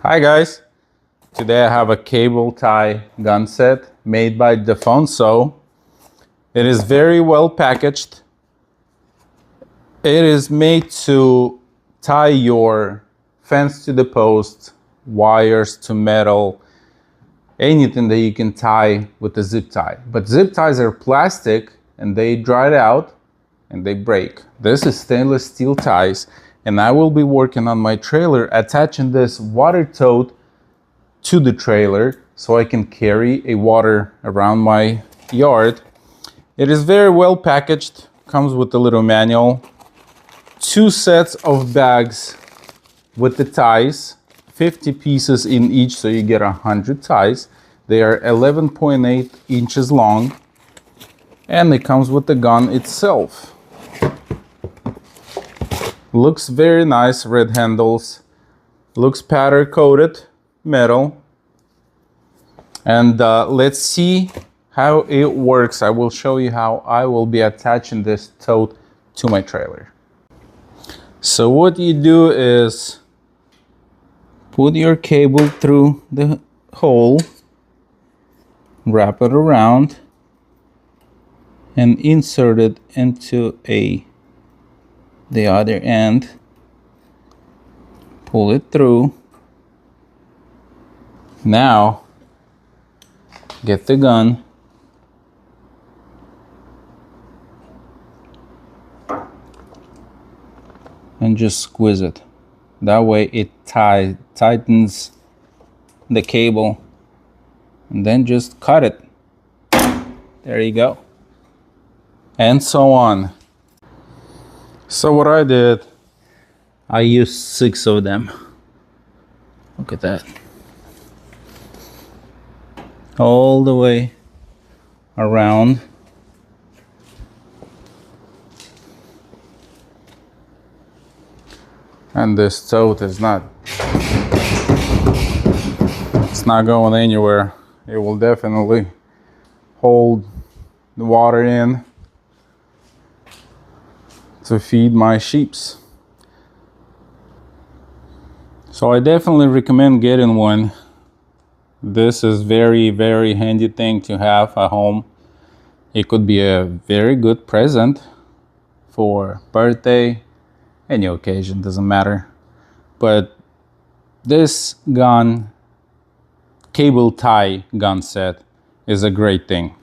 Hi guys, today I have a cable tie gun set made by Tensile. It is very well packaged. It is made to tie your fence to the post, wires to metal, anything that you can tie with a zip tie. But zip ties are plastic and they dry out and they break. This is stainless steel ties, and I will be working on my trailer attaching this water tote to the trailer so I can carry a water around my yard. It is very well packaged, comes with a little manual, 2 sets of bags with the ties, 50 pieces in each, so you get 100 ties. They are 11.8 inches long, and it comes with the gun itself. Looks very nice, red handles, looks powder coated metal. And let's see how it works. I will show you how I will be attaching this tote to my trailer. So what you do is put your cable through the hole, wrap it around, and insert it into the other end. Pull it through. Now get the gun and just squeeze it. That way it tightens the cable, and then just cut it. There you go. And so on. So what I did, I used 6 of them. Look at that. All the way around. And this tote is it's not going anywhere. It will definitely hold the water in to feed my sheeps. So I definitely recommend getting one. This is very, very handy thing to have at home. It could be a very good present for birthday, any occasion, doesn't matter. But this cable tie gun set is a great thing.